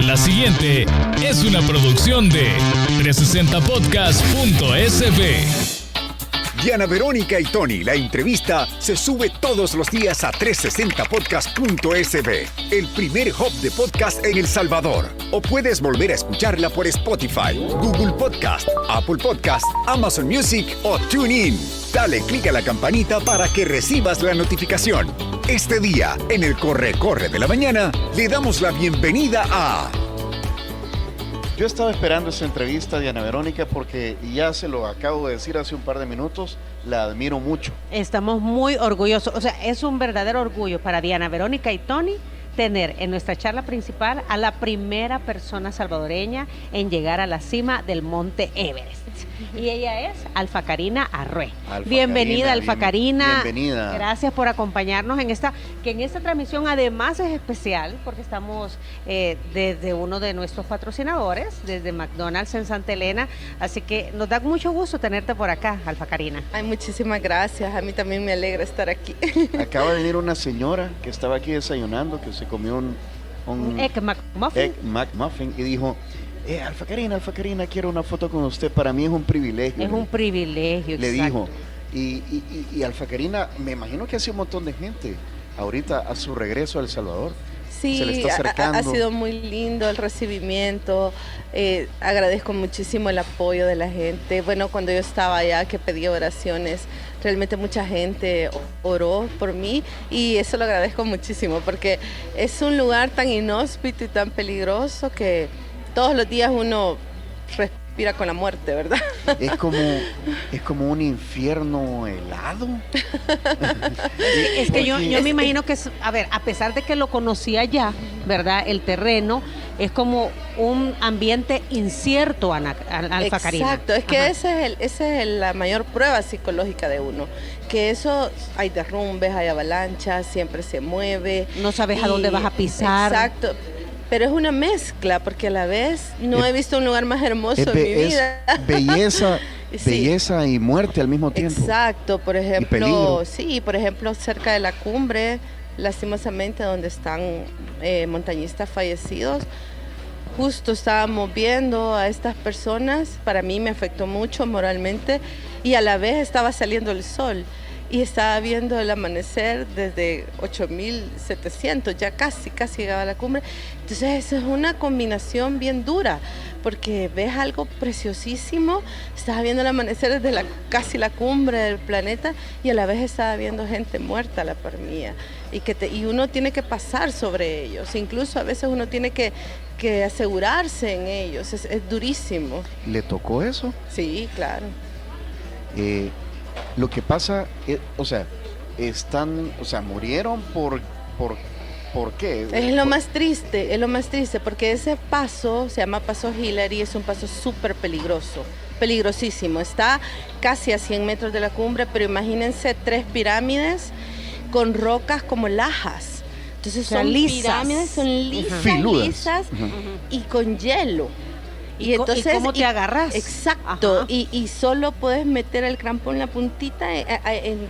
La siguiente es una producción de 360podcast.sb. Diana Verónica y Tony, la entrevista, se sube todos los días a 360podcast.sb, el primer hub de podcast en El Salvador. O puedes volver a escucharla por Spotify, Google Podcast, Apple Podcast, Amazon Music o TuneIn. Dale clic a la campanita para que recibas la notificación. Este día, en el Corre de la Mañana, le damos la bienvenida a... Yo estaba esperando esa entrevista, Diana Verónica, porque ya se lo acabo de decir hace un par de minutos, la admiro mucho. Estamos muy orgullosos, o sea, es un verdadero orgullo para Diana Verónica y Tony tener en nuestra charla principal a la primera persona salvadoreña en llegar a la cima del Monte Everest. Y ella es Alfa Karina Arrué. Bienvenida, Alfa Karina. Bienvenida. Gracias por acompañarnos en esta transmisión además es especial porque estamos desde uno de nuestros patrocinadores, desde McDonald's en Santa Elena, así que nos da mucho gusto tenerte por acá, Alfa Karina. Ay, muchísimas gracias, a mí también me alegra estar aquí. Acaba de venir una señora que estaba aquí desayunando, que se comió un Egg McMuffin. Egg McMuffin y dijo... Alfa Karina, quiero una foto con usted. Para mí es un privilegio. Es un privilegio, le exacto. dijo. Y Alfa Karina, me imagino que hace un montón de gente ahorita a su regreso a El Salvador. Sí, se le está acercando. Ha sido muy lindo el recibimiento. Agradezco muchísimo el apoyo de la gente. Bueno, cuando yo estaba allá, que pedí oraciones, realmente mucha gente oró por mí y eso lo agradezco muchísimo porque es un lugar tan inhóspito y tan peligroso que todos los días uno respira con la muerte, ¿verdad? Es como un infierno helado. Es que yo me imagino que, a pesar de que lo conocía ya, ¿verdad? El terreno es como un ambiente incierto, Alfa Karina. Exacto, es que esa es la mayor prueba psicológica de uno. Que eso, hay derrumbes, hay avalanchas, siempre se mueve. No sabes a dónde vas a pisar. Exacto. Pero es una mezcla, porque a la vez no he visto un lugar más hermoso en mi vida. Belleza, sí. Belleza y muerte al mismo tiempo. Exacto, por ejemplo, cerca de la cumbre, lastimosamente donde están montañistas fallecidos, justo estábamos viendo a estas personas, para mí me afectó mucho moralmente y a la vez estaba saliendo el sol. Y estaba viendo el amanecer desde 8.700, ya casi llegaba a la cumbre. Entonces eso es una combinación bien dura, porque ves algo preciosísimo, estaba viendo el amanecer desde casi la cumbre del planeta y a la vez estaba viendo gente muerta a la par mía. Y uno tiene que pasar sobre ellos, incluso a veces uno tiene que asegurarse en ellos, es durísimo. ¿Le tocó eso? Sí, claro. Lo que pasa, murieron por qué. Es lo más triste, porque ese paso, se llama Paso Hillary, es un paso súper peligroso, peligrosísimo. Está casi a 100 metros de la cumbre, pero imagínense 3 pirámides con rocas como lajas. Entonces son pirámides, son lisas y con hielo. ¿Y cómo te agarras? Exacto, y solo puedes meter el crampón en la puntita en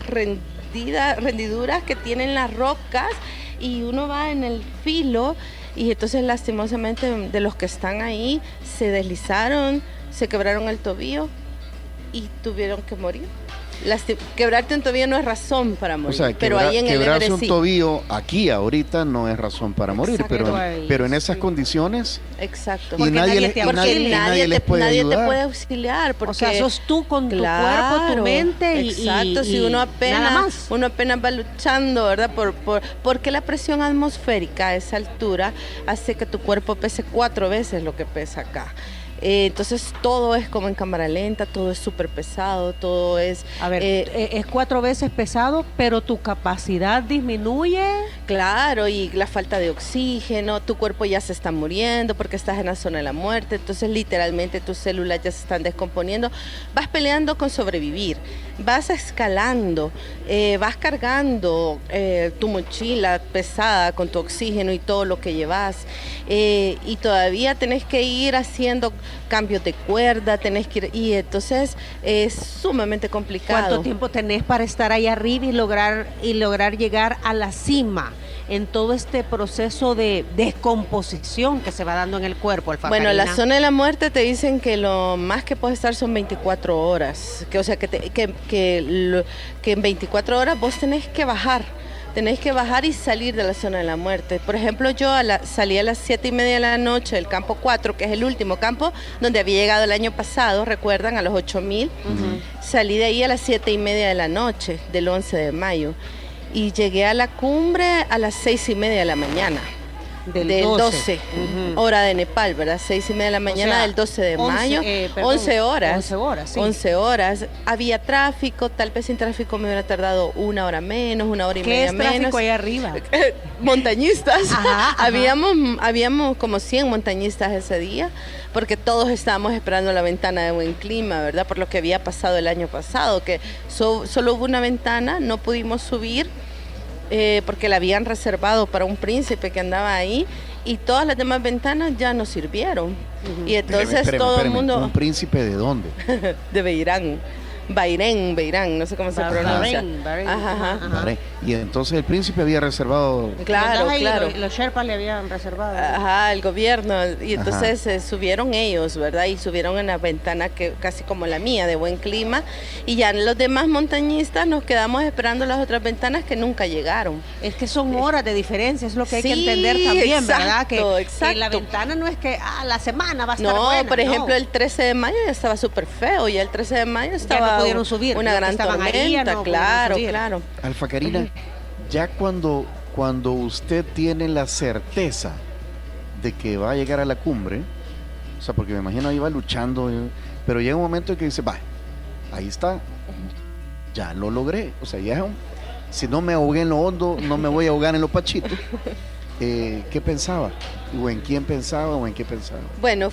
rendiduras que tienen las rocas y uno va en el filo y entonces lastimosamente de los que están ahí se deslizaron, se quebraron el tobillo y tuvieron que morir. Quebrarte un tobillo no es razón para morir, pero ahí en el Everest un tobillo aquí ahorita no es razón para morir, pero en esas condiciones. Exacto. Y nadie te puede auxiliar, porque, o sea, sos tú con tu cuerpo, tu mente exacto, si uno apenas va luchando, ¿verdad? Porque la presión atmosférica a esa altura hace que tu cuerpo pese 4 veces lo que pesa acá. Entonces todo es como en cámara lenta, todo es súper pesado, todo es... es 4 veces pesado, pero tu capacidad disminuye. Claro, y la falta de oxígeno, tu cuerpo ya se está muriendo porque estás en la zona de la muerte, entonces literalmente tus células ya se están descomponiendo. Vas peleando con sobrevivir, vas escalando, vas cargando tu mochila pesada con tu oxígeno y todo lo que llevas, y todavía tenés que ir haciendo cambios de cuerda, y entonces es sumamente complicado. ¿Cuánto tiempo tenés para estar ahí arriba y lograr llegar a la cima? en todo este proceso de descomposición que se va dando en el cuerpo, Alfa Bueno, Karina? la zona de la muerte te dicen que lo más que puedes estar son 24 horas. Que, o sea, que en 24 horas vos tenés que bajar. Tenés que bajar y salir de la zona de la muerte. Por ejemplo, yo salí a las 7:30 de la noche del campo 4, que es el último campo donde había llegado el año pasado, recuerdan, a los 8,000. Salí de ahí a las 7:30 de la noche del 11 de mayo. Y llegué a la cumbre a las 6:30 de la mañana. Del 12, hora de Nepal, ¿verdad? 6:30 de la mañana del 12 de mayo. 11 horas. 11 horas, sí. 11 horas. Había tráfico, tal vez sin tráfico me hubiera tardado 1 hora menos, 1 hora y media menos. ¿Qué es tráfico ahí arriba? Montañistas. Ajá. Habíamos como 100 montañistas ese día, porque todos estábamos esperando la ventana de buen clima, ¿verdad? Por lo que había pasado el año pasado, que solo hubo una ventana, no pudimos subir. Porque la habían reservado para un príncipe que andaba ahí y todas las demás ventanas ya no sirvieron. Y entonces todo el mundo... ¿Un príncipe de dónde? De Beirán. Beirán, no sé cómo se pronuncia. Bahrein. Y entonces el príncipe había reservado... Claro. Los Sherpas le habían reservado. Ajá, el gobierno. Y entonces subieron ellos, ¿verdad? Y subieron en la ventana que casi como la mía, de buen clima. Y ya los demás montañistas nos quedamos esperando las otras ventanas que nunca llegaron. Es que son horas de diferencia, es lo que hay que entender también, ¿verdad? Que la ventana no es que la semana va a estar buena. No, por ejemplo, el 13 de mayo ya estaba súper feo. Y el 13 de mayo estaba... Ya no pudieron subir. Una gran tormenta, claro. Alfa Karina, ya cuando usted tiene la certeza de que va a llegar a la cumbre, o sea, porque me imagino ahí va luchando, pero llega un momento en que dice, va, ahí está, ya lo logré, o sea, si no me ahogué en lo hondo, no me voy a ahogar en lo pachito. ¿Qué pensaba? ¿O en quién pensaba o en qué pensaba? Bueno,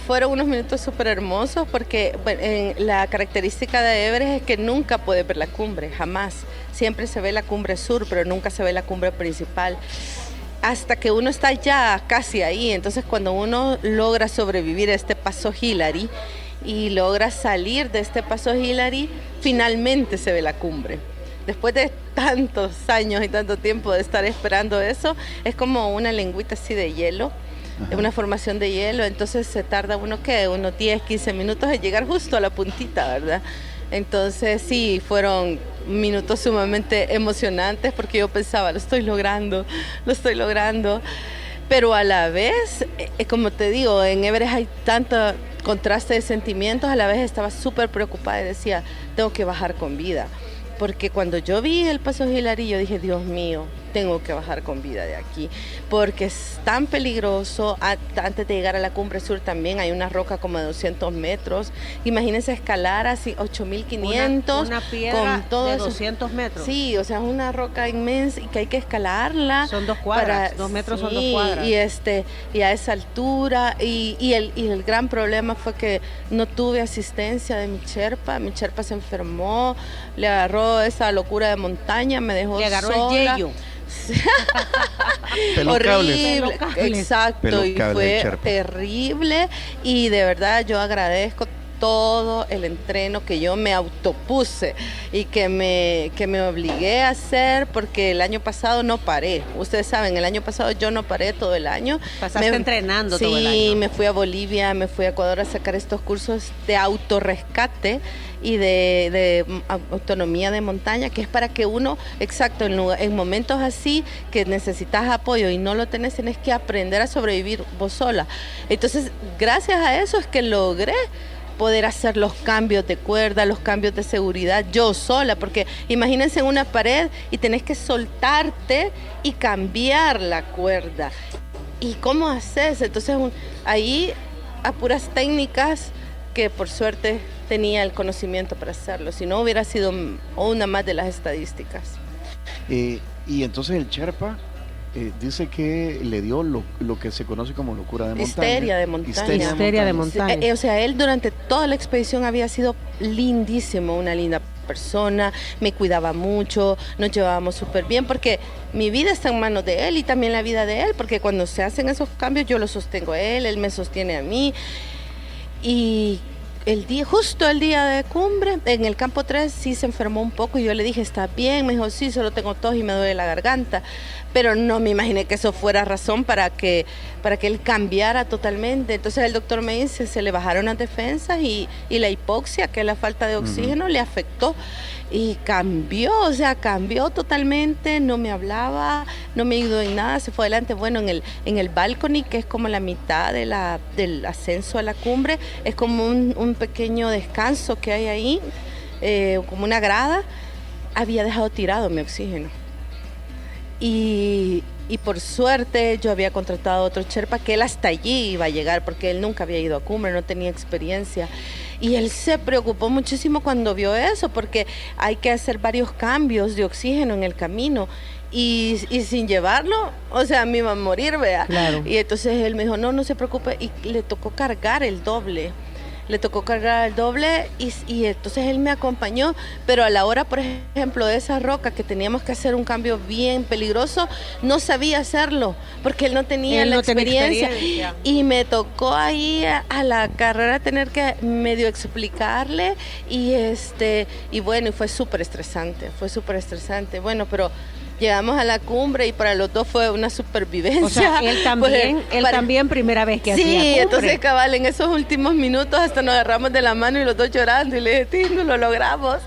fueron unos minutos súper hermosos porque la característica de Everest es que nunca puedes ver la cumbre, jamás. Siempre se ve la cumbre sur, pero nunca se ve la cumbre principal. Hasta que uno está ya casi ahí. Entonces, cuando uno logra sobrevivir a este paso Hillary y logra salir de este paso Hillary, finalmente se ve la cumbre. Después de tantos años y tanto tiempo de estar esperando eso, es como una lengüita así de hielo, una formación de hielo, entonces se tarda unos 10, 15 minutos en llegar justo a la puntita, ¿verdad? Entonces sí, fueron minutos sumamente emocionantes porque yo pensaba, lo estoy logrando, pero a la vez, como te digo, en Everest hay tanto contraste de sentimientos, a la vez estaba súper preocupada y decía, tengo que bajar con vida. Porque cuando yo vi el paso Hillary, yo dije, Dios mío, tengo que bajar con vida de aquí, porque es tan peligroso. Antes de llegar a la cumbre sur también hay una roca como de 200 metros. Imagínense escalar así 8,500. Una piedra con todo de eso. 200 metros. Sí, o sea, es una roca inmensa y que hay que escalarla. Son 2 cuadras, 2 metros son 2 cuadras. Y a esa altura, y el gran problema fue que no tuve asistencia de mi Sherpa se enfermó, le agarró esa locura de montaña, me dejó le agarró sola. El yeyo. Horrible, Pelo exacto, y fue terrible, y de verdad yo agradezco todo el entreno que yo me autopuse y que me obligué a hacer, porque el año pasado no paré. Ustedes saben, el año pasado yo no paré todo el año. Pasaste entrenando todo el año. Sí, me fui a Bolivia, me fui a Ecuador a sacar estos cursos de autorrescate y de autonomía de montaña, que es para que uno, exacto, en momentos así que necesitas apoyo y no lo tenés que aprender a sobrevivir vos sola. Entonces, gracias a eso es que logré poder hacer los cambios de cuerda, los cambios de seguridad yo sola, porque imagínense en una pared y tenés que soltarte y cambiar la cuerda. ¿Y cómo haces? Entonces ahí a puras técnicas, que por suerte tenía el conocimiento para hacerlo, si no hubiera sido una más de las estadísticas. Y entonces el Sherpa dice que le dio lo que se conoce como locura de montaña. Histeria de montaña. O sea, él durante toda la expedición había sido lindísimo, una linda persona, me cuidaba mucho, nos llevábamos súper bien, porque mi vida está en manos de él y también la vida de él, porque cuando se hacen esos cambios yo lo sostengo a él me sostiene a mí. Y justo el día de cumbre, en el campo 3 sí se enfermó un poco y yo le dije, ¿está bien? Me dijo, sí, solo tengo tos y me duele la garganta. Pero no me imaginé que eso fuera razón para que él cambiara totalmente. Entonces el doctor me dice, se le bajaron las defensas y la hipoxia, que es la falta de oxígeno, le afectó. Y cambió totalmente, no me hablaba, no me ayudó en nada, se fue adelante. Bueno, en el balcony, que es como la mitad del ascenso a la cumbre, es como un pequeño descanso que hay ahí, como una grada, había dejado tirado mi oxígeno. Y por suerte yo había contratado a otro Sherpa que él hasta allí iba a llegar porque él nunca había ido a cumbre, no tenía experiencia. Y él se preocupó muchísimo cuando vio eso porque hay que hacer varios cambios de oxígeno en el camino. Y sin llevarlo, o sea, me iba a morir, vea. Claro. Y entonces él me dijo, no se preocupe, y le tocó cargar el doble. Y entonces él me acompañó, pero a la hora, por ejemplo, de esa roca que teníamos que hacer un cambio bien peligroso, no sabía hacerlo, porque él no tenía la experiencia. Y me tocó ahí a la carrera tener que medio explicarle, y bueno, y fue súper estresante. Bueno, pero llegamos a la cumbre y para los dos fue una supervivencia. O sea, él también primera vez que hacía cumbre. Sí, entonces cabal, en esos últimos minutos hasta nos agarramos de la mano y los dos llorando y le dije, Tindu, lo logramos,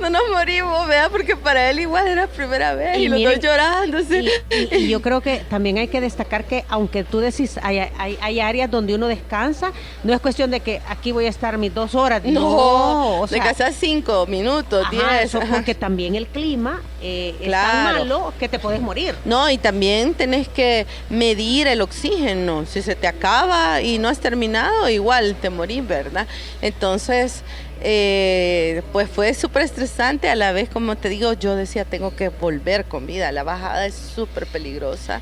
no nos morimos, ¿verdad? Porque para él igual era primera vez y los dos llorando. ¿Sí? Y yo creo que también hay que destacar que aunque tú decís, hay áreas donde uno descansa, no es cuestión de que aquí voy a estar mis 2 horas. No, o sea, de casa 5 minutos, 10. Eso porque también el clima es tan malo que te puedes morir. No, y también tenés que medir el oxígeno. Si se te acaba y no has terminado, igual te morís, ¿verdad? Entonces, pues fue súper estresante. A la vez, como te digo, yo decía, tengo que volver con vida. La bajada es súper peligrosa.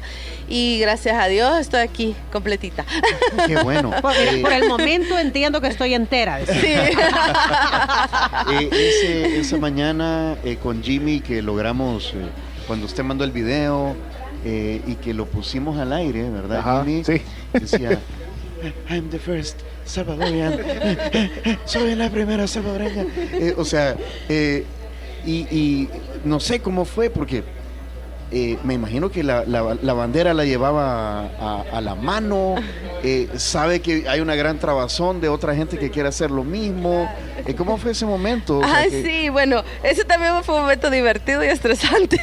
Y gracias a Dios estoy aquí completita. Qué bueno. Por el momento entiendo que estoy entera. Sí. Esa mañana con Jimmy que logramos... cuando usted mandó el video y que lo pusimos al aire, ¿verdad? Ajá, Jimmy? sí. Decía, I'm the first Salvadorian. Soy la primera salvadoreña. O sea, y no sé cómo fue, porque me imagino que la bandera la llevaba a la mano. Sabe que hay una gran trabazón de otra gente que quiere hacer lo mismo. ¿Cómo fue ese momento? O sea, sí, bueno, ese también fue un momento divertido y estresante.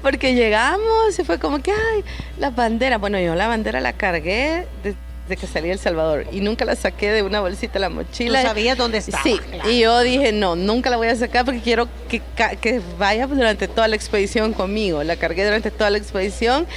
Porque llegamos y fue como que, la bandera. Bueno, yo la bandera la cargué desde que salí de El Salvador y nunca la saqué de una bolsita de la mochila. ¿Tú sabías dónde estaba? Sí, claro. Y yo dije, no, nunca la voy a sacar porque quiero que vaya durante toda la expedición conmigo. La cargué durante toda la expedición.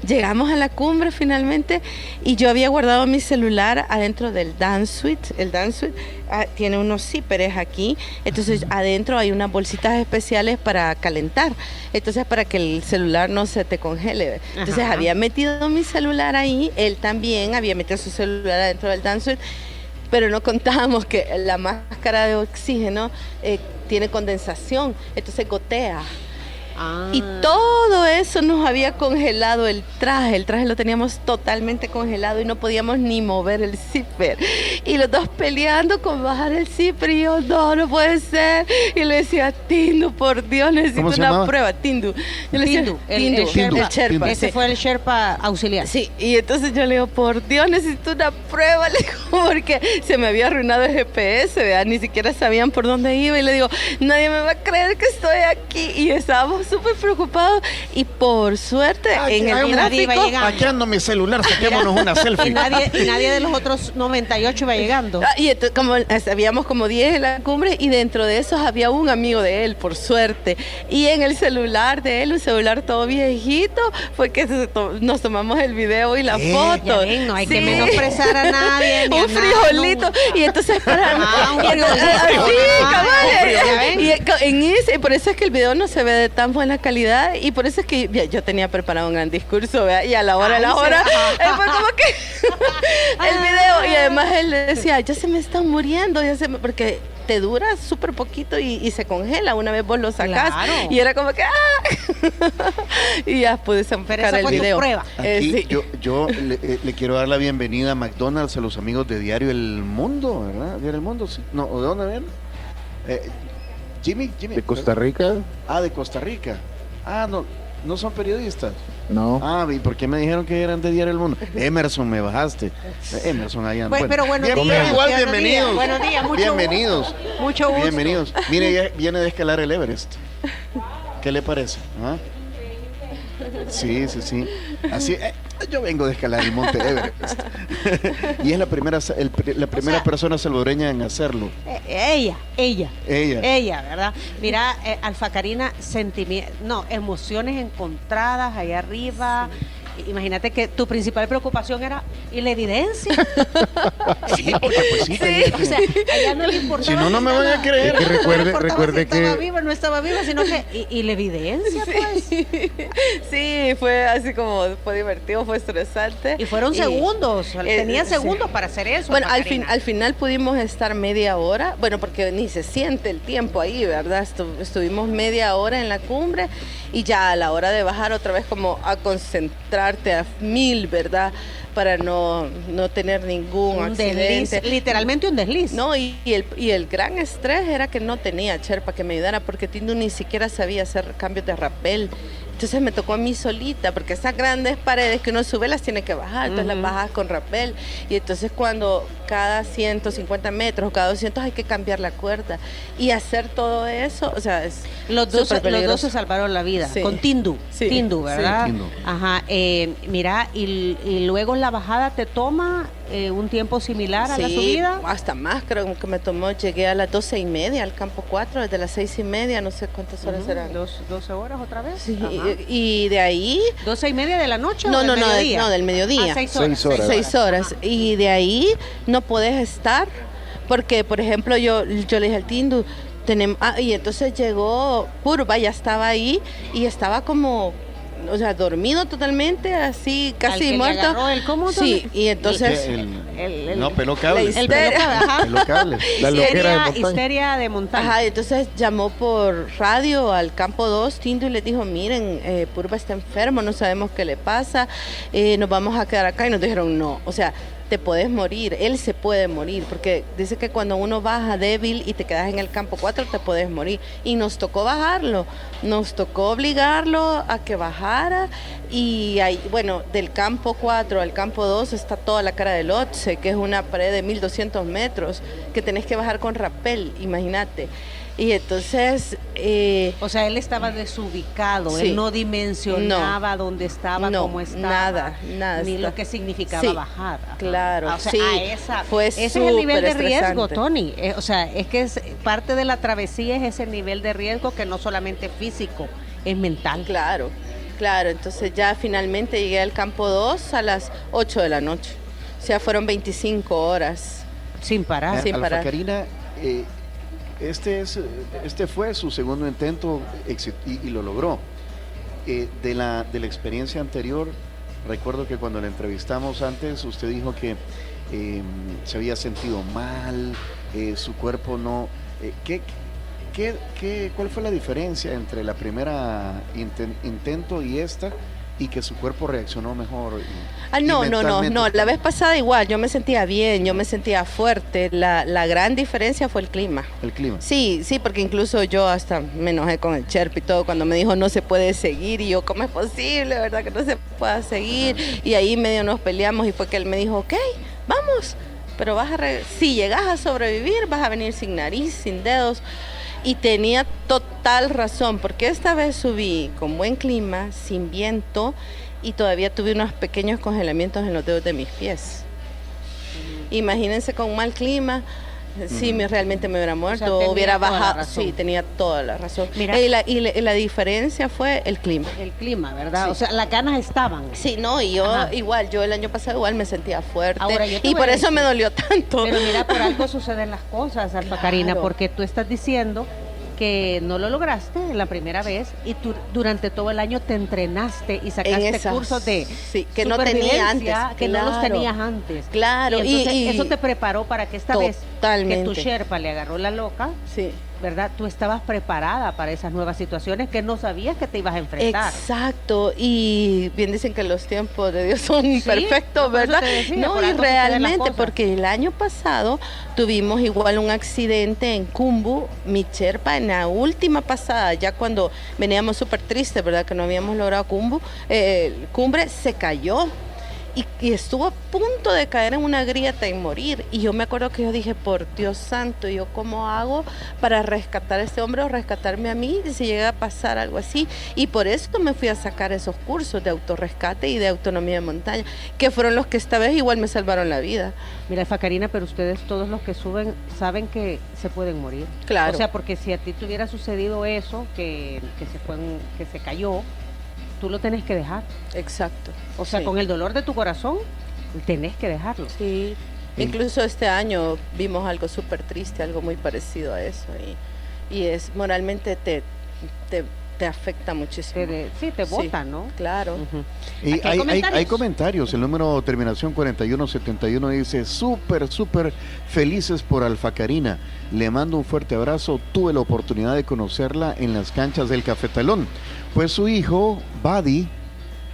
Llegamos a la cumbre finalmente y yo había guardado mi celular adentro del dance suite. El dance suite tiene unos zíperes aquí, entonces adentro hay unas bolsitas especiales para calentar, entonces para que el celular no se te congele. Entonces había metido mi celular ahí, él también había metido su celular adentro del dance suite, pero no contábamos que la máscara de oxígeno tiene condensación, entonces gotea. Y todo eso nos había congelado el traje lo teníamos totalmente congelado y no podíamos ni mover el zipper. Y los dos peleando con bajar el zipper y yo, no puede ser. Y le decía, Tindu, por Dios, necesito una prueba. Tindu. Yo le decía, el Sherpa. Ese sí. fue el Sherpa auxiliar. Sí, y entonces yo le digo, por Dios, necesito una prueba, le digo, porque se me había arruinado el GPS, ¿verdad? Ni siquiera sabían por dónde iba. Y le digo, nadie me va a creer que estoy aquí. Y estábamos súper preocupados y por suerte en el tráfico aquí ando mi celular, saquémonos una selfie. Y nadie de los otros 98 iba llegando. Y entonces, habíamos como 10 en la cumbre y dentro de esos había un amigo de él, por suerte. Y en el celular de él, un celular todo viejito, fue que nos tomamos el video y la foto. Ya ven, no hay que menosprezar a nadie. Un frijolito. Y entonces y por eso es que el video no se ve de tan buena calidad y por eso es que yo tenía preparado un gran discurso, ¿verdad? Y a la hora fue como que el video, y además él le decía, ya se me están muriendo, porque te dura súper poquito y se congela una vez vos lo sacás. Claro. Y era como que y ya pude sacar el video. Prueba. Aquí Sí. yo le quiero dar la bienvenida a McDonald's, a los amigos de Diario El Mundo, ¿verdad? Diario El Mundo, sí. No, ¿de dónde ven? Jimmy. ¿De Costa Rica? Ah, de Costa Rica. Ah, no son periodistas. No. Ah, ¿y por qué me dijeron que eran de Diario El Mundo? Emerson, me bajaste. Emerson, allá. Pues, pero buenos días. Igual, Buenos bienvenidos. días, buenos días, mucho bienvenidos. Mucho gusto. Bienvenidos. Mire, ya viene de escalar el Everest. ¿Qué le parece? ¿Ah? Sí. Así, yo vengo de escalar el monte Everest. Y es la primera persona salvadoreña en hacerlo. Ella, Ella. ¿verdad? Mira, Alfa Karina, emociones encontradas allá arriba. Imagínate que tu principal preocupación era, ¿y la evidencia? Sí, porque pues sí. O sea, allá no le importaba. Si no, no me van a creer. Es que recuerde si estaba que... viva, no estaba viva, sino que, ¿y la evidencia, pues? Sí, fue así como, fue divertido, fue estresante. Y fueron segundos, tenía sí. segundos para hacer eso. Bueno, Alfa Karina. al final pudimos estar media hora, bueno, porque ni se siente el tiempo ahí, ¿verdad? Estuvimos media hora en la cumbre y ya a la hora de bajar otra vez como a concentrarte a 1000, ¿verdad? Para no tener ningún accidente. Desliz, literalmente un desliz. No, y el gran estrés era que no tenía Sherpa que me ayudara porque Tindu ni siquiera sabía hacer cambios de rappel. Entonces me tocó a mí solita, porque esas grandes paredes que uno sube las tiene que bajar, entonces las bajas con rappel. Y entonces cuando cada 150 metros o cada 200 hay que cambiar la cuerda. Y hacer todo eso, o sea, es Los dos superpeligroso. se salvaron la vida, Sí. con Tindu, Sí. Tindu, ¿verdad? Sí, Tindu. Ajá, mira, y luego la bajada te toma un tiempo similar a la subida. Hasta más, creo que me tomó, llegué a las 12:30 al campo 4, desde las 6:30, no sé cuántas horas eran. 12 horas otra vez. Sí, Ajá. y de ahí... 12:30 de la noche No, o del mediodía. del mediodía. 6 horas. 6 horas. 6 horas. Y de ahí no podés estar, porque, por ejemplo, yo le dije al Tindu, y entonces llegó Purva, ya estaba ahí, y estaba como... O sea, dormido totalmente, así, casi Al que le muerto. agarró el cómodo. Sí, y entonces... No, peló cables. El pelo, ajá. Peló cables. La loquera de montaña. Histeria de montaña. Ajá, entonces llamó por radio al campo 2, Tindu, y les dijo, miren, Purva está enfermo, no sabemos qué le pasa, nos vamos a quedar acá, y nos dijeron no, o sea, te puedes morir, él se puede morir, porque dice que cuando uno baja débil y te quedas en el campo 4 te puedes morir, y nos tocó bajarlo, nos tocó obligarlo a que bajara, y ahí, bueno, del campo 4 al campo 2 está toda la cara del Otse, que es una pared de 1200 metros, que tenés que bajar con rappel, imagínate. Y entonces... o sea, él estaba desubicado, Sí. él no dimensionaba dónde estaba, No, cómo estaba, nada ni está- lo que significaba Sí, bajar. Ajá. claro, O sea, sí, fue ese es el nivel de riesgo, superestresante. Tony. O sea, es que es parte de la travesía es ese nivel de riesgo que no solamente es físico, es mental. Claro, entonces ya finalmente llegué al campo 2 a las 8 de la noche, o sea, fueron 25 horas. Sin parar. Sin Alfa parar. Karina, este fue su segundo intento y lo logró. De la experiencia anterior, recuerdo que cuando la entrevistamos antes, usted dijo que se había sentido mal, su cuerpo no... ¿Cuál fue la diferencia entre la primera intento y esta? Y que su cuerpo reaccionó mejor. No, la vez pasada igual, yo me sentía bien, yo me sentía fuerte, la gran diferencia fue el clima. El clima. Sí, porque incluso yo hasta me enojé con el Sherpa y todo cuando me dijo no se puede seguir, y yo, ¿cómo es posible, verdad, que no se pueda seguir? Y ahí medio nos peleamos y fue que él me dijo, ok, vamos, pero si llegas a sobrevivir vas a venir sin nariz, sin dedos. Y tenía total razón, porque esta vez subí con buen clima, sin viento, y todavía tuve unos pequeños congelamientos en los dedos de mis pies. Imagínense con mal clima, sí, realmente me hubiera muerto, O sea, hubiera tenía toda la bajado. razón. Sí, tenía toda la razón. Mira. Y la diferencia fue el clima. El clima, ¿verdad? Sí. O sea, las ganas estaban. Sí, no, y yo Ajá. yo el año pasado igual me sentía fuerte, Ahora, yo te y voy por a eso decir- me dolió tanto. Pero mira, por algo suceden las cosas, Alfa Karina, Claro. porque tú estás diciendo que no lo lograste la primera vez y tú durante todo el año te entrenaste y sacaste esas, cursos de sí, que no tenía supervivencia antes, que no los claro. tenías antes. Claro, y entonces y eso te preparó para que esta vez Totalmente. que tu Sherpa le agarró la loca, Sí. ¿verdad? Tú estabas preparada para esas nuevas situaciones que no sabías que te ibas a enfrentar. Exacto, y bien dicen que los tiempos de Dios son Sí, perfectos, por eso ¿verdad? te decía, No, por y algo suceden las realmente, cosas. porque el año pasado tuvimos igual un accidente en Cumbu, mi Sherpa, en la última pasada, ya cuando veníamos súper tristes, ¿verdad? Que no habíamos logrado cumbre, se cayó. Y estuvo a punto de caer en una grieta y morir. Y yo me acuerdo que yo dije, por Dios santo, ¿yo cómo hago para rescatar a este hombre o rescatarme a mí si llega a pasar algo así? Y por eso me fui a sacar esos cursos de autorrescate y de autonomía de montaña, que fueron los que esta vez igual me salvaron la vida. Mira, Facarina, pero ustedes todos los que suben saben que se pueden morir. Claro. O sea, porque si a ti te hubiera sucedido eso, que se cayó, tú lo tenés que dejar. Exacto. O sea, Sí. con el dolor de tu corazón, tenés que dejarlo. Sí. Incluso este año vimos algo súper triste, algo muy parecido a eso. Y es moralmente te afecta muchísimo. Te botan, ¿no? Claro. Ujú. Y Aquí hay comentarios. El número terminación 4171 dice: súper felices por Alfa Karina. Le mando un fuerte abrazo. Tuve la oportunidad de conocerla en las canchas del Cafetalón. Pues su hijo, Buddy,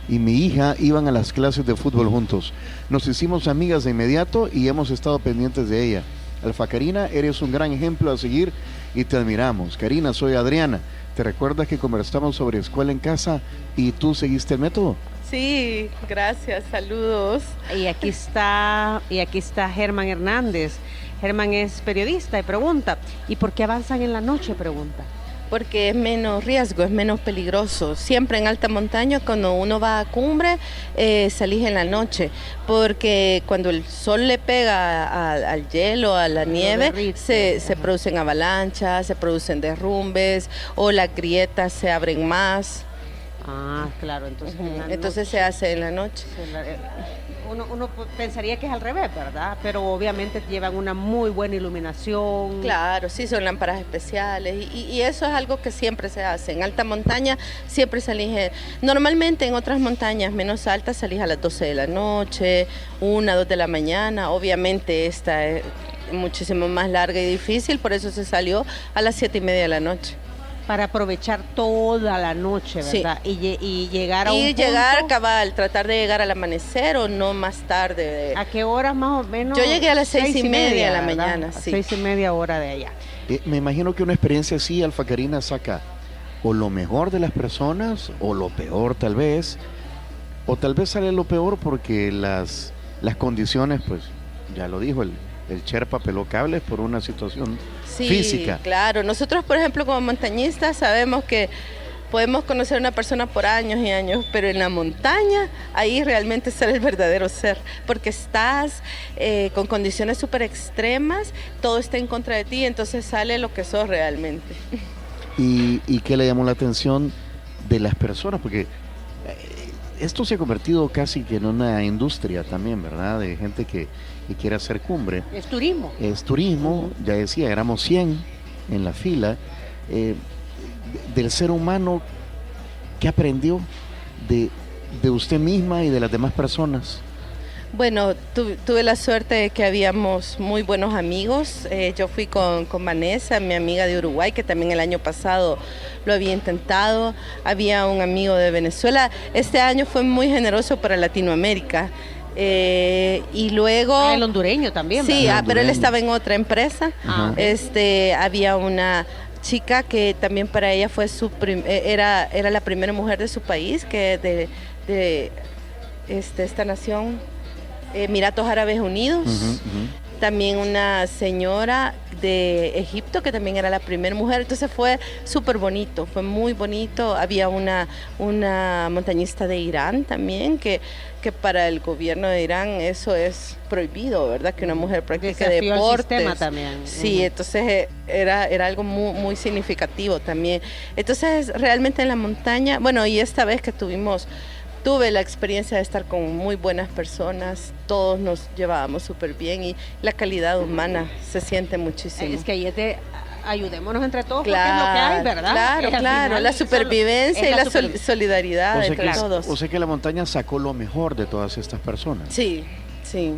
y mi hija iban a las clases de fútbol juntos. Nos hicimos amigas de inmediato y hemos estado pendientes de ella. Alfa Karina, eres un gran ejemplo a seguir y te admiramos. Karina, soy Adriana. ¿Te recuerdas que conversamos sobre escuela en casa y tú seguiste el método? Sí, gracias, saludos. Y aquí está Germán Hernández. Germán es periodista y pregunta, ¿y por qué avanzan en la noche? Pregunta. Porque es menos riesgo, es menos peligroso. Siempre en alta montaña, cuando uno va a cumbre, se elige en la noche, porque cuando el sol le pega al hielo, a la nieve, derrite. se producen avalanchas, se producen derrumbes, o las grietas se abren más. Ah, claro, entonces. en la Entonces noche se hace en la noche. Uno pensaría que es al revés, ¿verdad? Pero obviamente llevan una muy buena iluminación. Claro, sí, son lámparas especiales y eso es algo que siempre se hace. En alta montaña siempre se elige, normalmente en otras montañas menos altas se elige a las 12 de la noche, 1, 2 de la mañana. Obviamente esta es muchísimo más larga y difícil, por eso se salió a las 7:30 de la noche. Para aprovechar toda la noche, ¿verdad? Sí. Y llegar a Y un llegar punto. cabal, tratar de llegar al amanecer o no más tarde. ¿A qué horas más o menos? Yo llegué a las 6:30 de la ¿verdad? mañana, A sí. 6:30 hora de allá. Me imagino que una experiencia así, Alfa Karina, saca o lo mejor de las personas o lo peor tal vez, o tal vez sale lo peor porque las condiciones, pues ya lo dijo, el Sherpa peló cables por una situación física. Claro. Nosotros, por ejemplo, como montañistas sabemos que podemos conocer a una persona por años y años, pero en la montaña, ahí realmente sale el verdadero ser, porque estás con condiciones súper extremas, todo está en contra de ti, entonces sale lo que sos realmente. ¿Y qué le llamó la atención de las personas? Porque esto se ha convertido casi que en una industria también, ¿verdad? De gente que quiere hacer cumbre. Es turismo. Es turismo, ya decía, éramos 100 en la fila. Del ser humano, ¿qué aprendió de usted misma y de las demás personas? Bueno, tuve la suerte de que habíamos muy buenos amigos. Yo fui con Vanessa, mi amiga de Uruguay, que también el año pasado lo había intentado. Había un amigo de Venezuela. Este año fue muy generoso para Latinoamérica. Y luego... el hondureño también, sí, ¿verdad? pero él estaba en otra empresa. Ah. Había una chica que también para ella fue era la primera mujer de su país, que de esta nación, Emiratos Árabes Unidos. También una señora de Egipto que también era la primera mujer, entonces fue súper bonito, fue muy bonito. Había una montañista de Irán también, que para el gobierno de Irán eso es prohibido, ¿verdad? Que una mujer practique Desafió al deportes. sistema también. Sí, entonces era algo muy, muy significativo también. Entonces realmente en la montaña, bueno, y esta vez que tuve la experiencia de estar con muy buenas personas, todos nos llevábamos súper bien y la calidad humana se siente muchísimo. Es que ahí ayudémonos entre todos, Claro, porque es lo que hay, ¿verdad? Claro, Al final, la supervivencia y la solidaridad O sea entre todos. O sea que la montaña sacó lo mejor de todas estas personas. Sí, sí.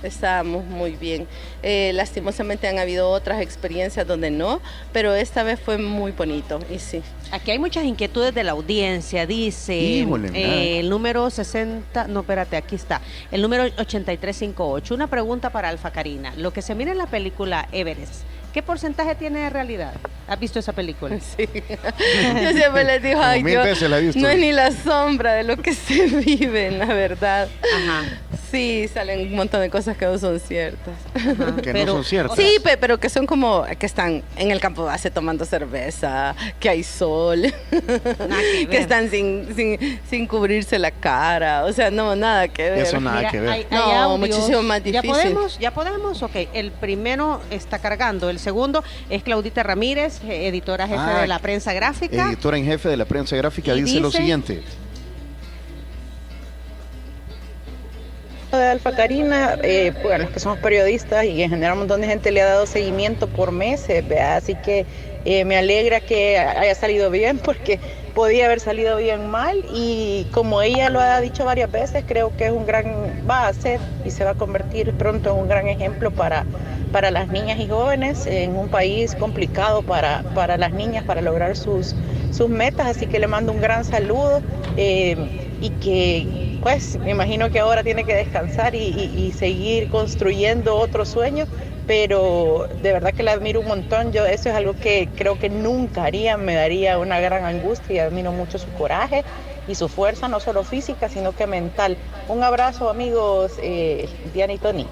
estábamos muy bien. Lastimosamente han habido otras experiencias donde no, pero esta vez fue muy bonito y sí. Aquí hay muchas inquietudes de la audiencia, dice el número 60, no, espérate, aquí está, el número 8358, una pregunta para Alfa Karina, lo que se mira en la película Everest, ¿qué porcentaje tiene de realidad? ¿Has visto esa película? Sí. Yo siempre les digo, ay, Mil veces la he visto. no es ni la sombra de lo que se vive, la verdad. Ajá. Sí, salen un montón de cosas que no son ciertas. Ajá, Que no son ciertas. Sí, pero que son como que están en el campo base tomando cerveza, que hay sol, que están sin cubrirse la cara. O sea, no, nada que ver. Eso nada que ver. Hay No, audios. muchísimo más difícil. ¿Ya podemos? Ok, el primero está cargando, el segundo es Claudita Ramírez, editora jefe de la prensa gráfica. Editora en jefe de la prensa gráfica, dice lo siguiente. De Alfa Karina, bueno, que somos periodistas y en general un montón de gente le ha dado seguimiento por meses, ¿verdad? Así que me alegra que haya salido bien porque podía haber salido bien mal y como ella lo ha dicho varias veces, creo que va a ser y se va a convertir pronto en un gran ejemplo para las niñas y jóvenes en un país complicado para las niñas para lograr sus metas, así que le mando un gran saludo y que pues me imagino que ahora tiene que descansar y seguir construyendo otro sueño, pero de verdad que la admiro un montón. Yo eso es algo que creo que nunca haría, me daría una gran angustia y admiro mucho su coraje y su fuerza, no solo física, sino que mental. Un abrazo, amigos, Diana y Tony.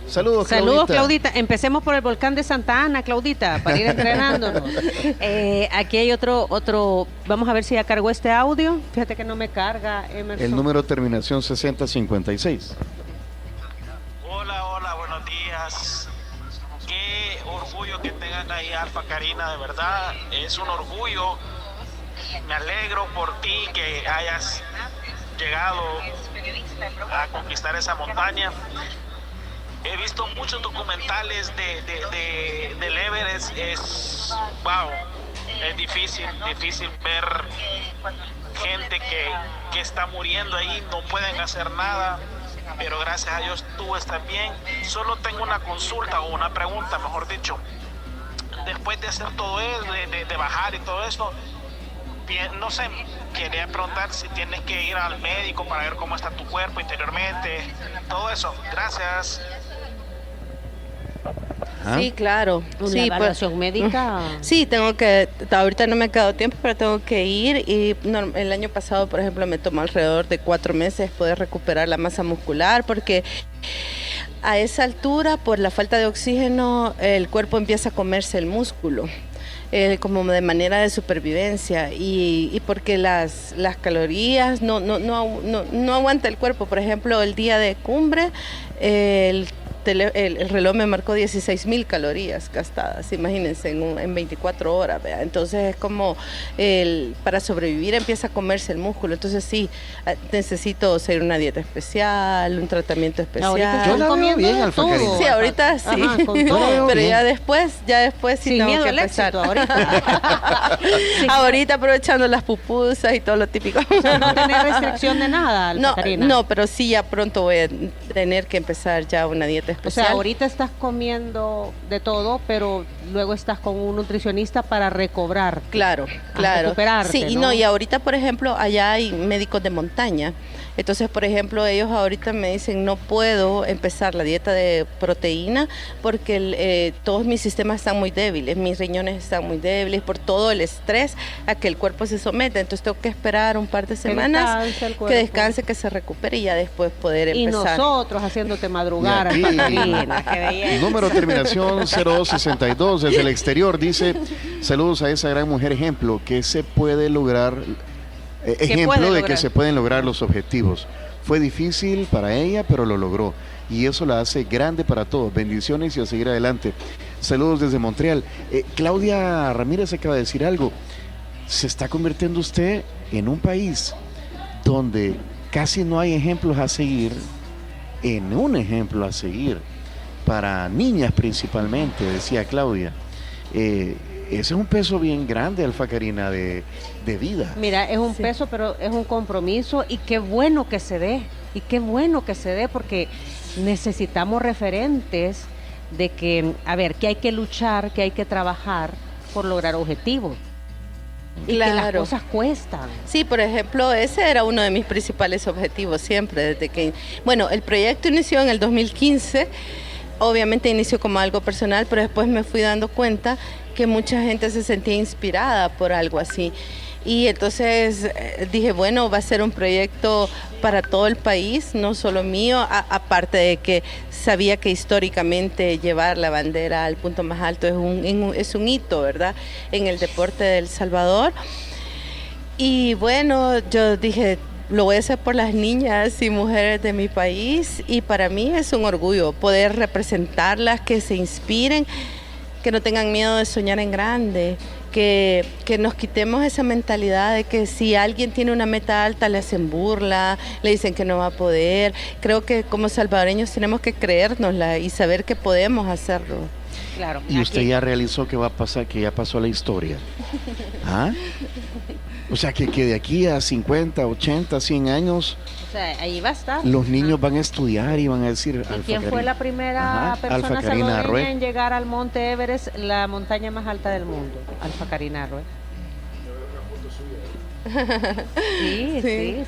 Saludos, Claudita. Empecemos por el volcán de Santa Ana, Claudita, para ir entrenándonos. Aquí hay otro, vamos a ver si ya cargó este audio. Fíjate que no me carga, Emerson. El número de terminación 6056. Hola, buenos días. Qué orgullo que tengan ahí Alfa Karina, de verdad, es un orgullo. Me alegro por ti que hayas llegado a conquistar esa montaña. He visto muchos documentales del Everest, es difícil ver gente que está muriendo ahí, no pueden hacer nada, pero gracias a Dios tú estás bien. Solo tengo una consulta o una pregunta, mejor dicho. Después de hacer todo eso, de bajar y todo eso, no sé, quería preguntar si tienes que ir al médico para ver cómo está tu cuerpo interiormente, todo eso. Gracias. Sí, claro. Una evaluación médica. Sí, ahorita no me ha quedado tiempo, pero tengo que ir y el año pasado, por ejemplo, me tomó alrededor de 4 meses poder recuperar la masa muscular porque a esa altura, por la falta de oxígeno, el cuerpo empieza a comerse el músculo. Como de manera de supervivencia y porque las calorías no aguanta el cuerpo. Por ejemplo, el día de cumbre el reloj me marcó 16,000 calorías gastadas, imagínense, en 24 horas, ¿verdad? Entonces es como para sobrevivir empieza a comerse el músculo. Entonces sí, necesito hacer una dieta especial, un tratamiento especial. Yo la veo bien, Alfa Karina. Sí, ahorita sí. Ajá, con todo. Pero ya después sí sin tengo miedo que al empezar. éxito, ahorita. Ahorita aprovechando las pupusas y todo lo típico. O sea, no tenés restricción de nada, Alfa Karina. No, pero sí ya pronto voy a tener que empezar ya una dieta especial. O sea, ahorita estás comiendo de todo, pero luego estás con un nutricionista para recobrar. Claro. Recuperarte, sí, ¿no? Y ahorita, por ejemplo, allá hay médicos de montaña. Entonces, por ejemplo, ellos ahorita me dicen, no puedo empezar la dieta de proteína porque todos mis sistemas están muy débiles, mis riñones están muy débiles por todo el estrés a que el cuerpo se somete. Entonces tengo que esperar un par de semanas que descanse, que se recupere y ya después poder empezar. Y nosotros haciéndote madrugar. Y aquí, número de terminación 0262 desde el exterior dice, saludos a esa gran mujer ejemplo, que se puede lograr... ejemplo de que se pueden lograr los objetivos. Fue difícil para ella, pero lo logró. Y eso la hace grande para todos. Bendiciones y a seguir adelante. Saludos desde Montreal. Claudia Ramírez acaba de decir algo. Se está convirtiendo usted en un país donde casi no hay ejemplos a seguir, en un ejemplo a seguir, para niñas principalmente, decía Claudia. Ese es un peso bien grande, Alfa Karina, de vida. Mira, es un peso, pero es un compromiso y qué bueno que se dé. Y qué bueno que se dé, porque necesitamos referentes de que, que hay que luchar, que hay que trabajar por lograr objetivos. Y claro, que las cosas cuestan. Sí, por ejemplo, ese era uno de mis principales objetivos siempre, desde que, el proyecto inició en el 2015, obviamente inició como algo personal, pero después me fui dando cuenta que mucha gente se sentía inspirada por algo así. Y entonces dije, va a ser un proyecto para todo el país, no solo mío, aparte de que sabía que históricamente llevar la bandera al punto más alto es un hito, ¿verdad?, en el deporte de El Salvador. Y yo dije, lo voy a hacer por las niñas y mujeres de mi país, y para mí es un orgullo poder representarlas, que se inspiren, que no tengan miedo de soñar en grande. Que nos quitemos esa mentalidad de que si alguien tiene una meta alta le hacen burla, le dicen que no va a poder. Creo que como salvadoreños tenemos que creérnosla y saber que podemos hacerlo. Claro. ¿Y usted ya realizó que va a pasar, que ya pasó la historia? ¿Ah? O sea, que de aquí a 50, 80, 100 años... O sea, ahí va a estar. Los niños van a estudiar y van a decir... ¿Y quién fue la primera persona salvadoreña en llegar al Monte Everest, la montaña más alta del mundo? Alfa Karina Arrué.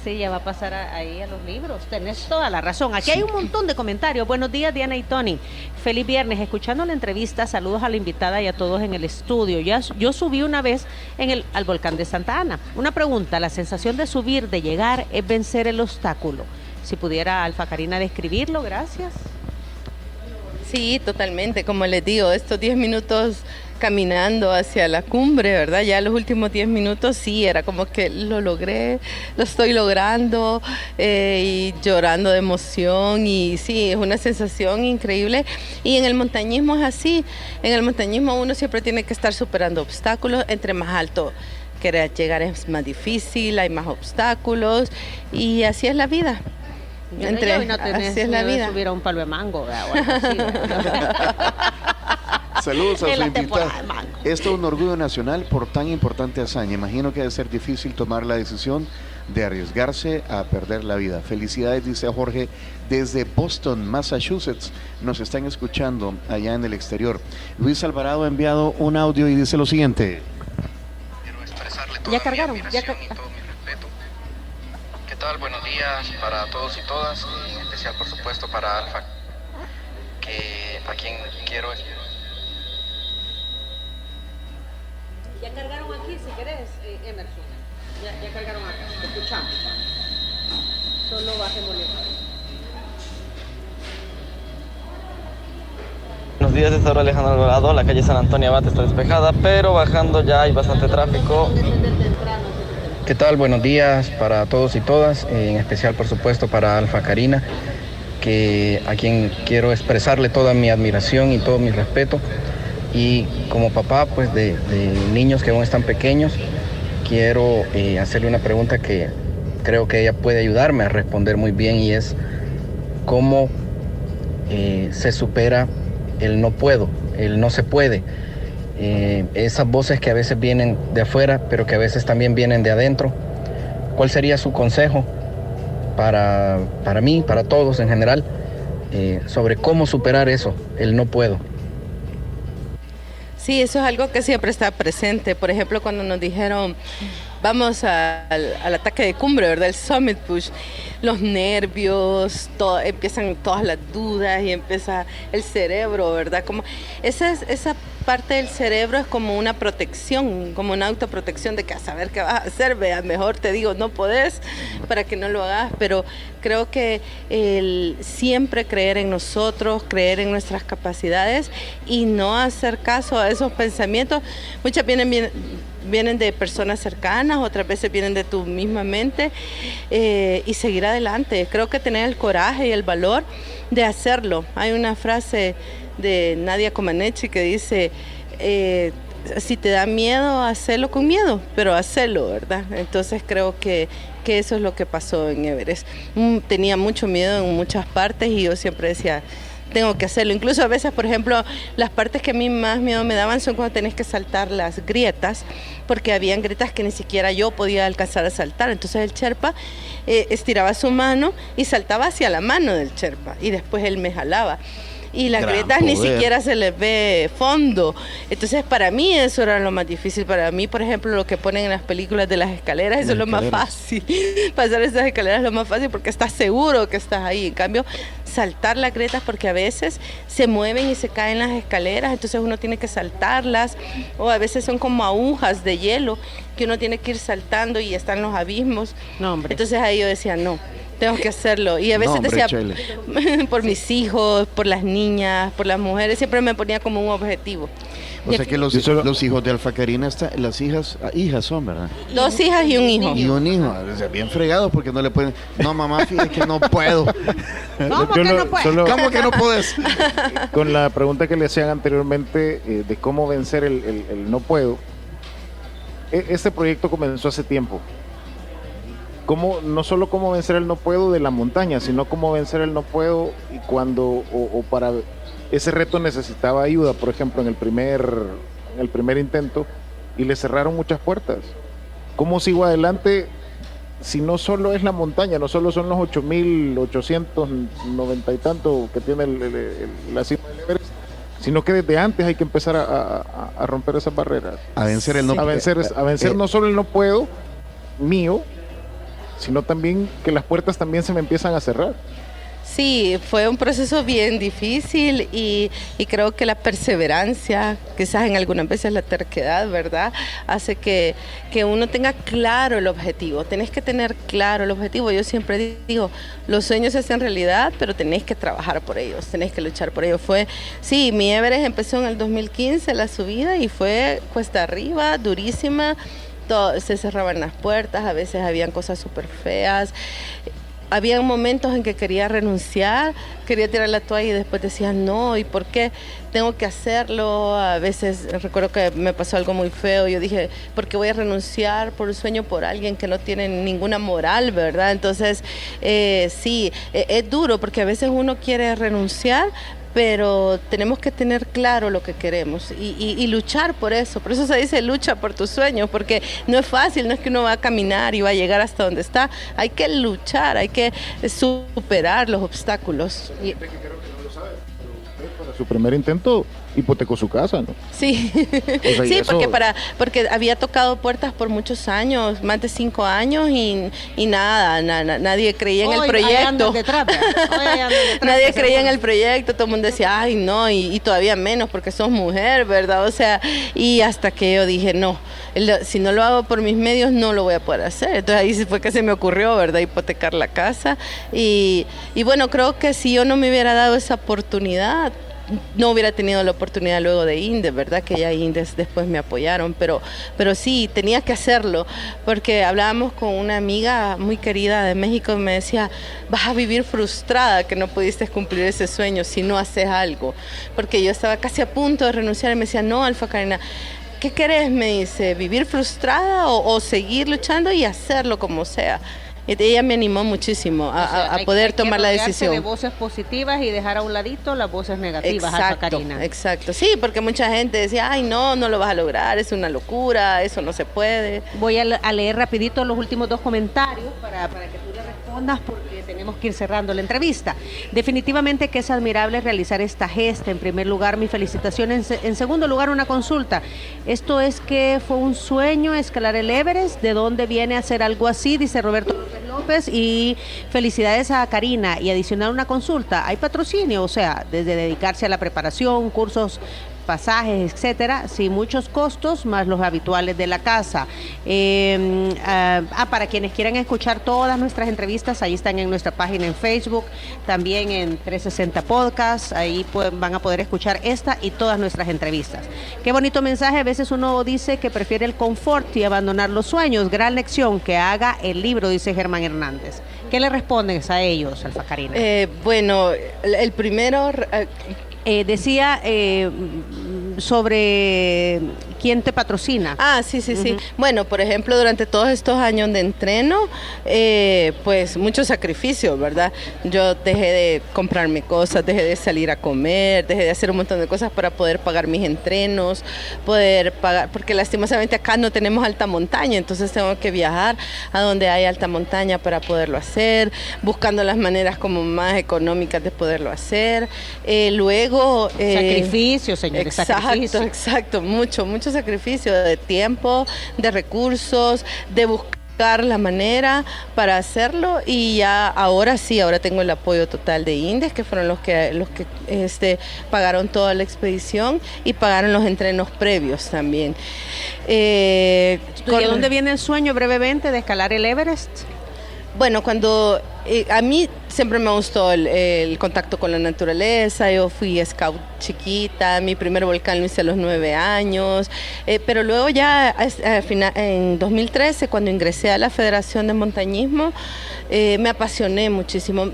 Sí, ya va a pasar ahí a los libros. Tenés toda la razón. Aquí hay un montón de comentarios. Buenos días, Diana y Tony. Feliz viernes. Escuchando la entrevista, saludos a la invitada y a todos en el estudio. Yo subí una vez al volcán de Santa Ana. Una pregunta, la sensación de subir, de llegar, es vencer el obstáculo. Si pudiera Alfa Karina describirlo, gracias. Sí, totalmente. Como les digo, estos 10 minutos caminando hacia la cumbre, ¿verdad? Ya los últimos 10 minutos sí, era como que lo logré, lo estoy logrando, y llorando de emoción, y sí, es una sensación increíble. Y en el montañismo es así, en el montañismo uno siempre tiene que estar superando obstáculos. Entre más alto querer llegar es más difícil, hay más obstáculos, y así es la vida. Así es la vida. Subir a un palo de mango, ¿verdad? O algo así, ¿verdad? Saludos a su invitada. Esto es un orgullo nacional por tan importante hazaña. Imagino que debe ser difícil tomar la decisión de arriesgarse a perder la vida. Felicidades, dice Jorge, desde Boston, Massachusetts. Nos están escuchando allá en el exterior. Luis Alvarado ha enviado un audio y dice lo siguiente. Quiero expresarle toda ya cargaron, mi admiración y todo mi respeto. ¿Qué tal? Buenos días para todos y todas, en especial por supuesto para Alfa, a quien quiero... Ya cargaron aquí, si querés, Emerson. Ya cargaron acá, escuchamos. Solo bajémosle. Buenos días, es ahora Alejandro Alvarado. La calle San Antonio Abad está despejada, pero bajando ya hay bastante tráfico. ¿Qué tal? Buenos días para todos y todas, en especial por supuesto para Alfa Karina, a quien quiero expresarle toda mi admiración y todo mi respeto. Y como papá pues de niños que aún están pequeños, quiero hacerle una pregunta que creo que ella puede ayudarme a responder muy bien, y es cómo se supera el no puedo, el no se puede. Esas voces que a veces vienen de afuera, pero que a veces también vienen de adentro. ¿Cuál sería su consejo para mí, para todos en general, sobre cómo superar eso, el no puedo? Sí, eso es algo que siempre está presente. Por ejemplo, cuando nos dijeron, vamos al ataque de cumbre, ¿verdad? El Summit Push, los nervios, empiezan todas las dudas y empieza el cerebro, ¿verdad? Como esa parte del cerebro es como una protección, como una autoprotección de que a saber qué vas a hacer, vea, mejor te digo, no podés, para que no lo hagas. Pero creo que siempre creer en nosotros, creer en nuestras capacidades y no hacer caso a esos pensamientos. Muchas vienen de personas cercanas, otras veces vienen de tu misma mente, y seguir adelante. Creo que tener el coraje y el valor de hacerlo. Hay una frase de Nadia Comaneci que dice, si te da miedo, hacelo con miedo, pero hacelo, ¿verdad? Entonces creo que eso es lo que pasó en Everest. Tenía mucho miedo en muchas partes y yo siempre decía, tengo que hacerlo. Incluso a veces, por ejemplo, las partes que a mí más miedo me daban son cuando tenés que saltar las grietas, porque habían grietas que ni siquiera yo podía alcanzar a saltar. Entonces el Sherpa estiraba su mano y saltaba hacia la mano del Sherpa y después él me jalaba. Y las grietas ni siquiera se les ve fondo. Entonces para mí eso era lo más difícil. Para mí, por ejemplo, lo que ponen en las películas de las escaleras, eso es lo más fácil. Pasar esas escaleras es lo más fácil porque estás seguro que estás ahí. En cambio, saltar las grietas, porque a veces se mueven y se caen las escaleras, entonces uno tiene que saltarlas, o a veces son como agujas de hielo que uno tiene que ir saltando y están los abismos. No, hombre. Entonces ahí yo decía, no, tengo que hacerlo. Y a veces decía, por mis hijos, por las niñas, por las mujeres, siempre me ponía como un objetivo. O sea que los hijos de Alfa Karina, las hijas son, ¿verdad? 2 hijas y un hijo. Y un hijo, o sea, bien fregados porque no le pueden, no mamá, fíjate que no puedo. ¿Cómo que no puedes? ¿Cómo que no puedes? Con la pregunta que le hacían anteriormente de cómo vencer el no puedo, este proyecto comenzó hace tiempo. No solo cómo vencer el no puedo de la montaña, sino cómo vencer el no puedo y cuando o para ese reto necesitaba ayuda, por ejemplo en el primer intento, y le cerraron muchas puertas. ¿Cómo sigo adelante si no solo es la montaña, no solo son los 8.890 y tanto que tiene la cima del Everest, sino que desde antes hay que empezar a romper esas barreras, a vencer el no a vencer no solo el no puedo mío, sino también que las puertas también se me empiezan a cerrar. Sí, fue un proceso bien difícil y creo que la perseverancia, quizás en algunas veces la terquedad, ¿verdad? Hace que uno tenga claro el objetivo. Tenés que tener claro el objetivo. Yo siempre digo, los sueños se hacen realidad, pero tenés que trabajar por ellos, tenés que luchar por ellos. Mi Everest empezó en el 2015, la subida, y fue cuesta arriba, durísima. Se cerraban las puertas, a veces habían cosas súper feas. Había momentos en que quería renunciar, quería tirar la toalla y después decía, no, ¿y por qué tengo que hacerlo? A veces recuerdo que me pasó algo muy feo. Yo dije, ¿por qué voy a renunciar por un sueño por alguien que no tiene ninguna moral, verdad? Entonces, sí, es duro porque a veces uno quiere renunciar, pero tenemos que tener claro lo que queremos y luchar por eso. Por eso se dice lucha por tus sueños, porque no es fácil, no es que uno va a caminar y va a llegar hasta donde está. Hay que luchar, hay que superar los obstáculos. Para su primer intento hipotecó su casa, ¿no? Sí, o sea, sí, porque había tocado puertas por muchos años, más de 5 años y nadie creía en el proyecto. Nadie creía en el proyecto, todo el mundo decía, ay no, y todavía menos porque sos mujer, ¿verdad? O sea, y hasta que yo dije, no, si no lo hago por mis medios no lo voy a poder hacer. Entonces ahí fue que se me ocurrió, ¿verdad? Hipotecar la casa y bueno, creo que si yo no me hubiera dado esa oportunidad, no hubiera tenido la oportunidad luego de INDES, ¿verdad? Que ya INDES después me apoyaron, pero sí, tenía que hacerlo, porque hablábamos con una amiga muy querida de México y me decía, vas a vivir frustrada que no pudiste cumplir ese sueño si no haces algo, porque yo estaba casi a punto de renunciar y me decía, no, Alfa Karina, ¿qué querés? Me dice, ¿vivir frustrada o seguir luchando y hacerlo como sea? Ella me animó muchísimo a poder tomar la decisión. De voces positivas y dejar a un ladito las voces negativas. Alfa Karina. Exacto, sí, porque mucha gente decía, ay no lo vas a lograr, es una locura, eso no se puede. Voy a leer rapidito los últimos 2 comentarios para que tú le respondas, porque tenemos que ir cerrando la entrevista. Definitivamente que es admirable realizar esta gesta. En primer lugar, mi felicitación. En segundo lugar, una consulta. Esto es que fue un sueño escalar el Everest. ¿De dónde viene a hacer algo así? Dice Roberto López. Y felicidades a Karina. Y adicional una consulta, ¿hay patrocinio? O sea, desde dedicarse a la preparación, cursos, pasajes, etcétera, sin muchos costos, más los habituales de la casa. Para quienes quieran escuchar todas nuestras entrevistas, ahí están en nuestra página en Facebook, también en 360 Podcast, ahí van a poder escuchar esta y todas nuestras entrevistas. Qué bonito mensaje. A veces uno dice que prefiere el confort y abandonar los sueños. Gran lección que haga el libro, dice Germán Hernández. ¿Qué le respondes a ellos, Alfa Karina? Bueno, el primero... decía sobre ¿quién te patrocina? Sí. Bueno, por ejemplo, durante todos estos años de entreno, pues mucho sacrificio, ¿verdad? Yo dejé de comprarme cosas, dejé de salir a comer, dejé de hacer un montón de cosas para poder pagar mis entrenos, poder pagar, porque lastimosamente acá no tenemos alta montaña, entonces tengo que viajar a donde hay alta montaña para poderlo hacer, buscando las maneras como más económicas de poderlo hacer. Luego... sacrificio, señores, sacrificio. Exacto, mucho sacrificio de tiempo, de recursos, de buscar la manera para hacerlo, y ya ahora tengo el apoyo total de Indes, que fueron los que pagaron toda la expedición y pagaron los entrenos previos también. ¿De dónde viene el sueño brevemente de escalar el Everest? Bueno, cuando a mí siempre me gustó el contacto con la naturaleza. Yo fui scout chiquita, mi primer volcán lo hice a los 9 años, pero luego ya en 2013, cuando ingresé a la Federación de Montañismo, me apasioné muchísimo.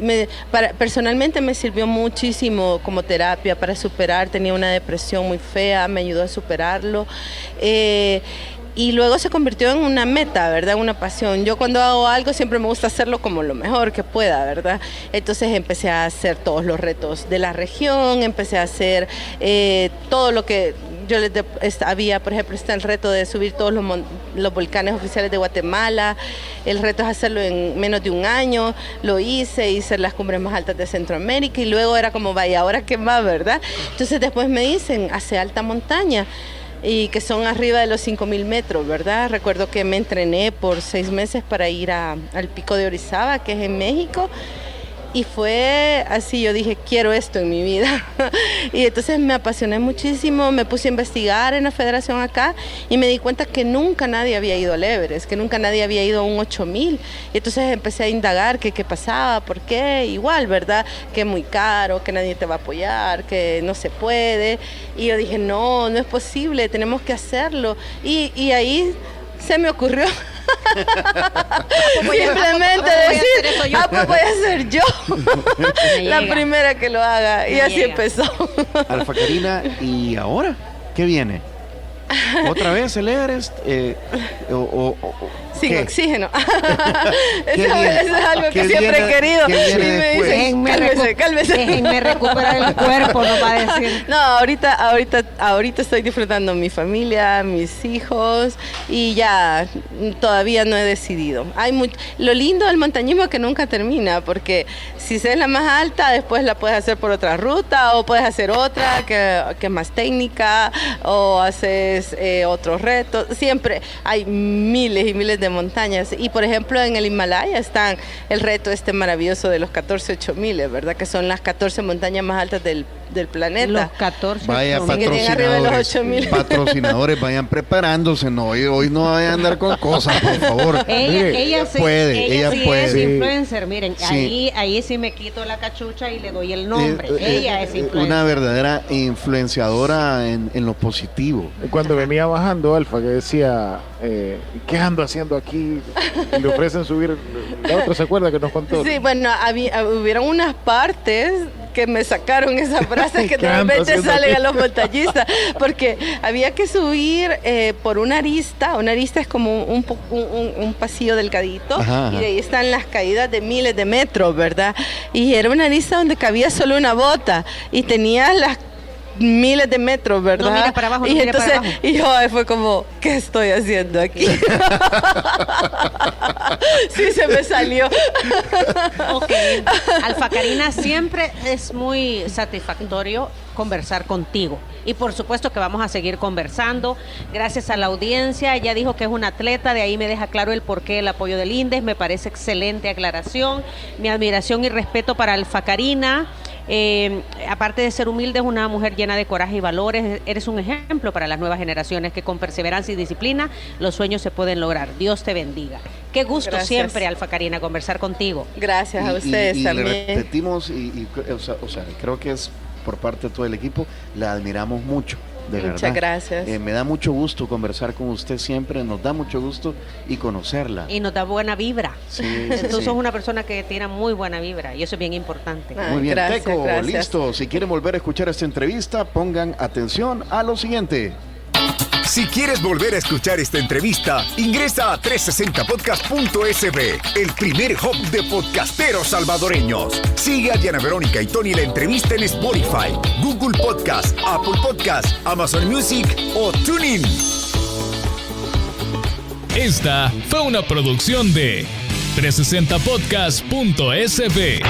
Personalmente me sirvió muchísimo como terapia para superar, tenía una depresión muy fea, me ayudó a superarlo. Y luego se convirtió en una meta, ¿verdad? Una pasión. Yo cuando hago algo siempre me gusta hacerlo como lo mejor que pueda, ¿verdad? Entonces empecé a hacer todos los retos de la región, empecé a hacer todo lo que yo había, por ejemplo, está el reto de subir todos los volcanes oficiales de Guatemala. El reto es hacerlo en menos de un año. Lo hice las cumbres más altas de Centroamérica, y luego era como, vaya, ¿ahora qué más, verdad? Entonces después me dicen, hace alta montaña, y que son arriba de los 5,000 metros, ¿verdad? Recuerdo que me entrené por 6 meses para ir al Pico de Orizaba, que es en México, y fue así, yo dije, quiero esto en mi vida. Y entonces me apasioné muchísimo, me puse a investigar en la federación acá, y me di cuenta que nunca nadie había ido al Everest, que nunca nadie había ido a un 8,000. Y entonces empecé a indagar qué pasaba, por qué, igual, ¿verdad? Que es muy caro, que nadie te va a apoyar, que no se puede. Y yo dije, no es posible, tenemos que hacerlo. Y ahí se me ocurrió simplemente decir, pues voy a ser yo la primera que lo haga, y así empezó. Alfa Karina, ¿y ahora qué viene? ¿Otra vez el Everest? Sin ¿qué? Oxígeno. Eso es algo que siempre he querido. Y me dicen, cálmese. Déjenme recuperar el cuerpo, no va a decir. No, ahorita estoy disfrutando mi familia, mis hijos, y ya todavía no he decidido. Lo lindo del montañismo es que nunca termina, porque si es la más alta, después la puedes hacer por otra ruta, o puedes hacer otra que es más técnica, o haces otros retos. Siempre hay miles y miles de montañas, y por ejemplo en el Himalaya están el reto maravilloso de los 14 8000, ¿verdad? Que son las 14 montañas más altas del planeta. Los 14. Vaya, patrocinadores, vayan preparándose, hoy no vayan a andar con cosas, por favor. Ella puede. Es influencer, miren, sí. ahí sí me quito la cachucha y le doy el nombre. Ella es influencer. Una verdadera influenciadora en lo positivo. Cuando venía bajando Alfa, que decía, ¿qué ando haciendo aquí? Y le ofrecen subir. La otra, ¿se acuerda que nos contó? Sí, bueno, hubieron unas partes que me sacaron esa frase que normalmente salen a los montañistas, porque había que subir por una arista es como un pasillo delgadito, ajá. Y de ahí están las caídas de miles de metros, ¿verdad? Y era una arista donde cabía solo una bota, y tenía las miles de metros, ¿verdad? No mira para abajo, y entonces, para abajo. Y yo fue como, ¿qué estoy haciendo aquí? Sí, se me salió. Ok. Alfa Karina, siempre es muy satisfactorio conversar contigo. Y por supuesto que vamos a seguir conversando. Gracias a la audiencia. Ella dijo que es una atleta, de ahí me deja claro el porqué el apoyo del INDES. Me parece excelente aclaración. Mi admiración y respeto para Alfa Karina. Aparte de ser humilde, es una mujer llena de coraje y valores. Eres un ejemplo para las nuevas generaciones, que con perseverancia y disciplina los sueños se pueden lograr. Dios te bendiga. Qué gusto. Gracias. Siempre, Alfa Karina, conversar contigo. Gracias a ustedes también. Le repetimos, o sea, creo que es por parte de todo el equipo, la admiramos mucho. De Muchas verdad. Gracias. Me da mucho gusto conversar con usted siempre, nos da mucho gusto y conocerla. Y nos da buena vibra. Sí, Tú sos una persona que tiene muy buena vibra y eso es bien importante. Muy bien, gracias, Teco, gracias. Listo. Si quieren volver a escuchar esta entrevista, pongan atención a lo siguiente. Si quieres volver a escuchar esta entrevista, ingresa a 360podcast.sb, el primer hub de podcasteros salvadoreños. Sigue a Diana Verónica y Tony la entrevista en Spotify, Google Podcast, Apple Podcast, Amazon Music o TuneIn. Esta fue una producción de 360podcast.sb.